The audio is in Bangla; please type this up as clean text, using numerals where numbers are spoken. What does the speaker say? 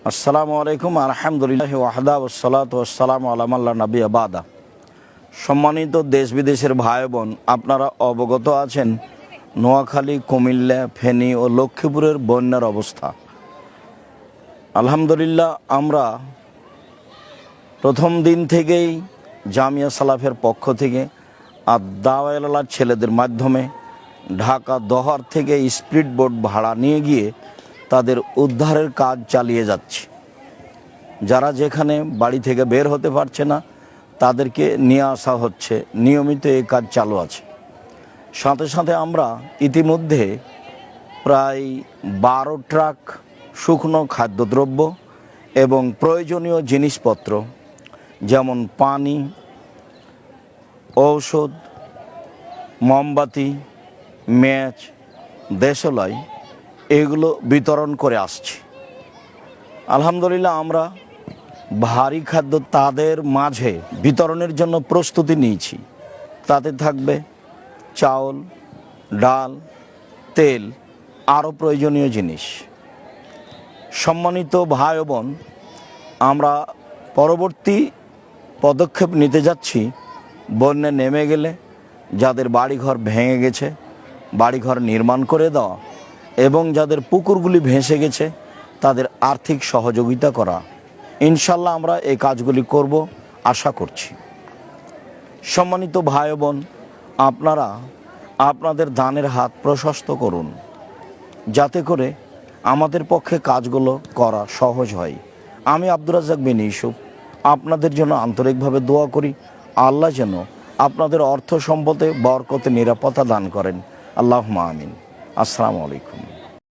আসসালামু আলাইকুম আলহামদুলিল্লাহ ওয়াহদা ওয়াসসালাতু ওয়াসসালামু আলা মান লা নাবিয়্যা বাদা। সম্মানিত দেশ বিদেশের ভাই বোন, আপনারা অবগত আছেন নোয়াখালী, কুমিল্লা, ফেনী ও লক্ষ্মীপুরের বন্যার অবস্থা। আলহামদুলিল্লাহ, আমরা প্রথম দিন থেকেই জামিয়া সালাফের পক্ষ থেকে আর দাওয়াইলার ছেলেদের মাধ্যমে ঢাকা দহর থেকে স্পিড বোট ভাড়া নিয়ে গিয়ে তাদের উদ্ধারের কাজ চালিয়ে যাচ্ছে। যারা যেখানে বাড়ি থেকে বের হতে পারছে না তাদেরকে নিয়ে আসা হচ্ছে, নিয়মিত এই কাজ চালু আছে। সাথে সাথে আমরা ইতিমধ্যে প্রায় 12 ট্রাক শুকনো খাদ্যদ্রব্য এবং প্রয়োজনীয় জিনিসপত্র যেমন পানি, ঔষধ, মোমবাতি, ম্যাচ, দেশলাই এগুলো বিতরণ করে আসছি। আলহামদুলিল্লাহ, আমরা ভারী খাদ্য তাদের মাঝে বিতরণের জন্য প্রস্তুতি নিয়েছি। তাতে থাকবে চাউল, ডাল, তেল, আরও প্রয়োজনীয় জিনিস। সম্মানিত ভাই ও বোন, আমরা পরবর্তী পদক্ষেপ নিতে যাচ্ছি বন্যা নেমে গেলে যাদের বাড়িঘর ভেঙে গেছে বাড়িঘর নির্মাণ করে দেওয়া এবং যাদের পুকুরগুলি ভেসে গেছে তাদের আর্থিক সহযোগিতা করা। ইনশাল্লাহ আমরা এই কাজগুলি করব আশা করছি। সম্মানিত ভাই বোন, আপনারা আপনাদের দানের হাত প্রশস্ত করুন যাতে করে আমাদের পক্ষে কাজগুলো করা সহজ হয়। আমি আব্দুর রাজ্জাক বিন ইউসুফ আপনাদের জন্য আন্তরিকভাবে দোয়া করি, আল্লাহ যেন আপনাদের অর্থ সম্পদে বরকতে নিরাপত্তা দান করেন। আল্লাহুম্মা আমিন। আসসালামু আলাইকুম।